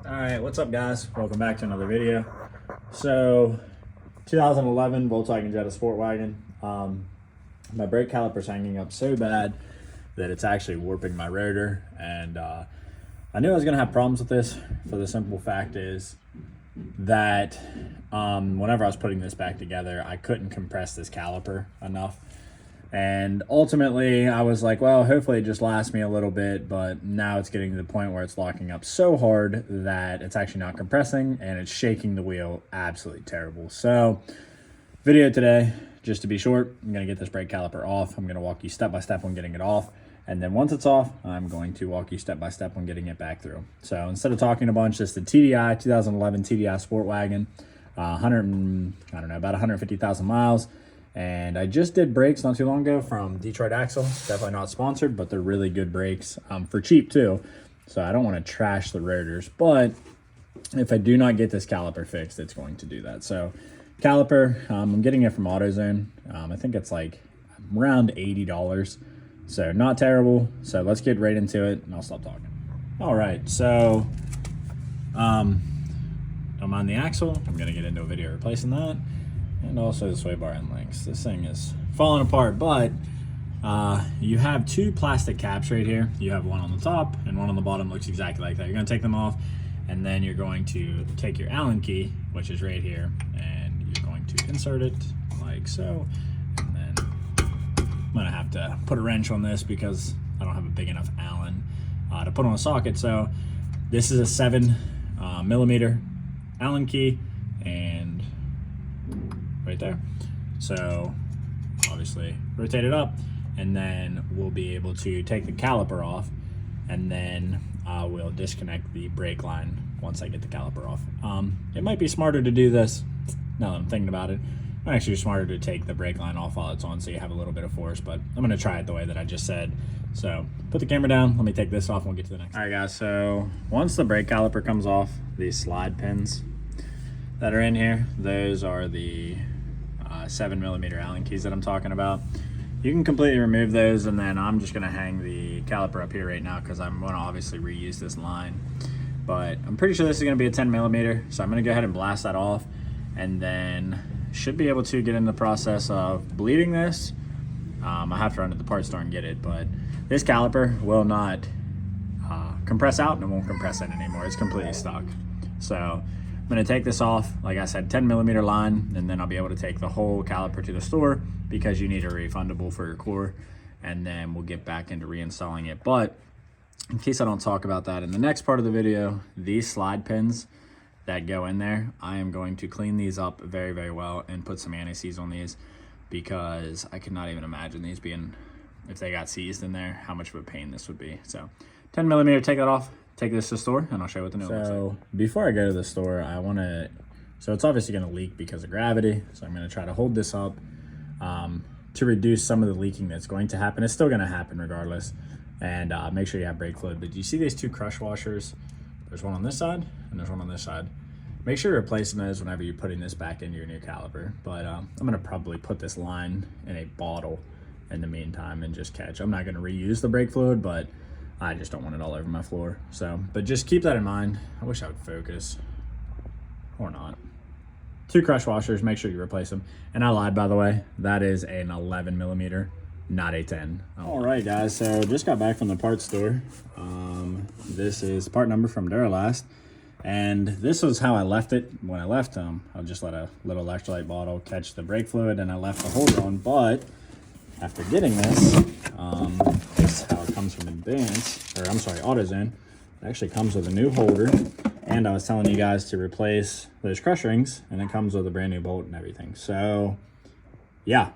All right, what's up guys? Welcome back to another video. So 2011 Volkswagen Jetta Sportwagen. My brake caliper's hanging up so bad that it's actually warping my rotor, and I knew I was gonna have problems with this for the simple fact is that whenever I was putting this back together, I couldn't compress this caliper enough. And ultimately, I was like, well, hopefully it just lasts me a little bit, but now it's getting to the point where it's locking up so hard that it's actually not compressing and it's shaking the wheel absolutely terrible. So, video today, just to be short, I'm going to get this brake caliper off. I'm going to walk you step by step on getting it off. And then once it's off, I'm going to walk you step by step on getting it back through. So, instead of talking a bunch, this is the TDI, 2011 TDI Sportwagen, about 150,000 miles. And I just did brakes not too long ago from Detroit Axle. Definitely not sponsored, but they're really good brakes for cheap too. So I don't want to trash the rotors, but if I do not get this caliper fixed, it's going to do that. So caliper, I'm getting it from AutoZone. I think it's like around $80. So not terrible. So let's get right into it and I'll stop talking. All right, so don't mind the axle. I'm gonna get into a video replacing that. And also the sway bar end links. This thing is falling apart, but you have two plastic caps right here. You have one on the top and one on the bottom, looks exactly like that. You're gonna take them off, and then you're going to take your Allen key, which is right here, and you're going to insert it like so. And then I'm gonna have to put a wrench on this because I don't have a big enough Allen to put on a socket. So this is a 7mm Allen key, and right there. So obviously rotate it up, and then we'll be able to take the caliper off, and then we'll disconnect the brake line once I get the caliper off. It might be smarter to do this, now that I'm thinking about it. It might actually be smarter to take the brake line off while it's on so you have a little bit of force, but I'm gonna try it the way that I just said. So put the camera down, let me take this off and we'll get to the next. All right guys, so once the brake caliper comes off, these slide pins that are in here, those are the 7mm Allen keys that I'm talking about. You can completely remove those, and then I'm just gonna hang the caliper up here right now because I'm gonna obviously reuse this line. But I'm pretty sure this is gonna be a 10mm, so I'm gonna go ahead and blast that off, and then should be able to get in the process of bleeding this. I have to run to the parts store and get it, but this caliper will not compress out and it won't compress in anymore. It's completely stuck. So I'm gonna take this off, like I said, 10mm line, and then I'll be able to take the whole caliper to the store because you need a refundable for your core, and then we'll get back into reinstalling it. But in case I don't talk about that in the next part of the video, these slide pins that go in there, I am going to clean these up very, very well and put some anti-seize on these, because I could not even imagine these being, if they got seized in there, how much of a pain this would be. So 10mm, take that off. Take this to the store and I'll show you what the new one looks like. So before I go to the store, so it's obviously gonna leak because of gravity. So I'm gonna try to hold this up to reduce some of the leaking that's going to happen. It's still gonna happen regardless. And make sure you have brake fluid. But do you see these two crush washers? There's one on this side and there's one on this side. Make sure you're replacing those whenever you're putting this back into your new caliper. But I'm gonna probably put this line in a bottle in the meantime and just catch. I'm not gonna reuse the brake fluid, but I just don't want it all over my floor. So, but just keep that in mind. I wish I would focus, or not. Two crush washers, make sure you replace them. And I lied, by the way, that is an 11mm, not a 10. All right, guys, so just got back from the parts store. This is part number from Duralast. And this was how I left it when I left. I'll just let a little electrolyte bottle catch the brake fluid, and I left the holder on. But after getting this, this is how it comes from AutoZone. It actually comes with a new holder, and I was telling you guys to replace those crush rings, and it comes with a brand new bolt and everything. So yeah,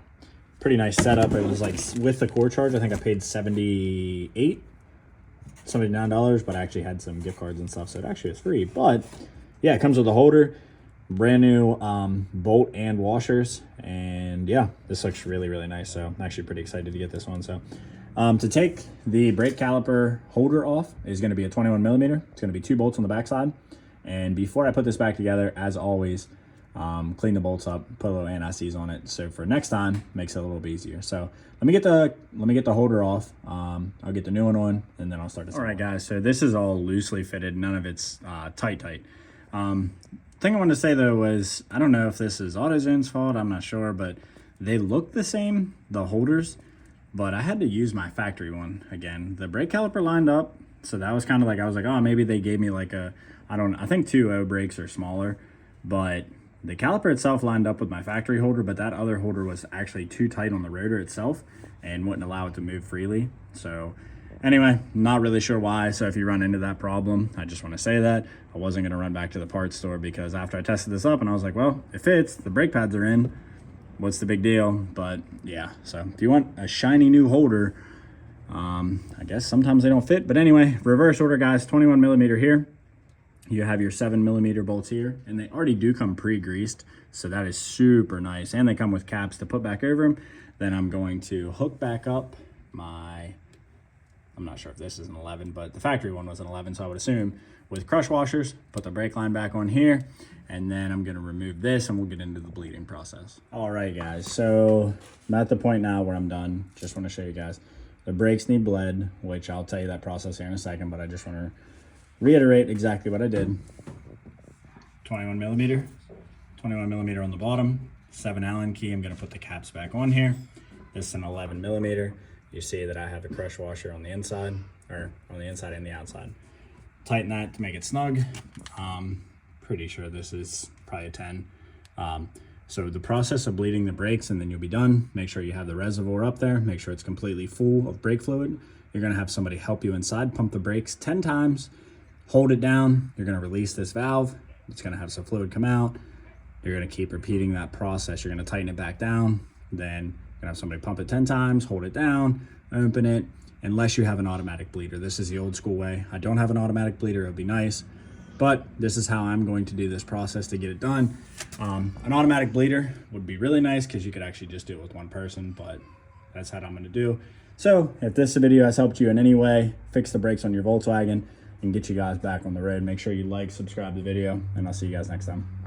pretty nice setup. It was like, with the core charge, I think I paid $79, but I actually had some gift cards and stuff, so it actually was free. But yeah, it comes with a holder, brand new bolt and washers, and yeah, this looks really, really nice. So I'm actually pretty excited to get this one. So to take the brake caliper holder off is going to be a 21mm. It's going to be 2 bolts on the backside. And before I put this back together, as always, clean the bolts up, put a little anti-seize on it. So for next time, makes it a little bit easier. So let me get the holder off. I'll get the new one on, and then I'll start this. All right, guys. So this is all loosely fitted. None of it's tight. Thing I wanted to say though was, I don't know if this is AutoZone's fault. I'm not sure, but they look the same, the holders, but I had to use my factory one again. The brake caliper lined up, so that was kind of like, I was like, oh, maybe they gave me like a, I think 2.0 brakes are smaller, but the caliper itself lined up with my factory holder, but that other holder was actually too tight on the rotor itself and wouldn't allow it to move freely. So anyway, not really sure why. So if you run into that problem, I just want to say that I wasn't going to run back to the parts store, because after I tested this up and I was like, well, it fits, the brake pads are in, what's the big deal? But yeah, so if you want a shiny new holder, I guess sometimes they don't fit. But anyway, reverse order, guys. 21 millimeter here. You have your 7 millimeter bolts here, and they already do come pre-greased, so that is super nice. And they come with caps to put back over them. Then I'm going to hook back up my, I'm not sure if this is an 11, but the factory one was an 11, so I would assume, with crush washers, put the brake line back on here, and then I'm gonna remove this and we'll get into the bleeding process. All right, guys, so I'm at the point now where I'm done. Just wanna show you guys. The brakes need bled, which I'll tell you that process here in a second, but I just wanna reiterate exactly what I did. 21 millimeter on the bottom, 7 Allen key. I'm gonna put the caps back on here. This is an 11 millimeter. You see that I have a crush washer on the inside, or on the inside and the outside. Tighten that to make it snug. Pretty sure this is probably a 10. So the process of bleeding the brakes, and then you'll be done. Make sure you have the reservoir up there. Make sure it's completely full of brake fluid. You're gonna have somebody help you inside, pump the brakes 10 times, hold it down. You're gonna release this valve. It's gonna have some fluid come out. You're gonna keep repeating that process. You're gonna tighten it back down. Then you're gonna have somebody pump it 10 times, hold it down, open it, unless you have an automatic bleeder. This is the old school way. I don't have an automatic bleeder, it would be nice, but this is how I'm going to do this process to get it done. An automatic bleeder would be really nice because you could actually just do it with one person, but that's how I'm gonna do. So if this video has helped you in any way, fix the brakes on your Volkswagen and get you guys back on the road, make sure you like, subscribe the video, and I'll see you guys next time.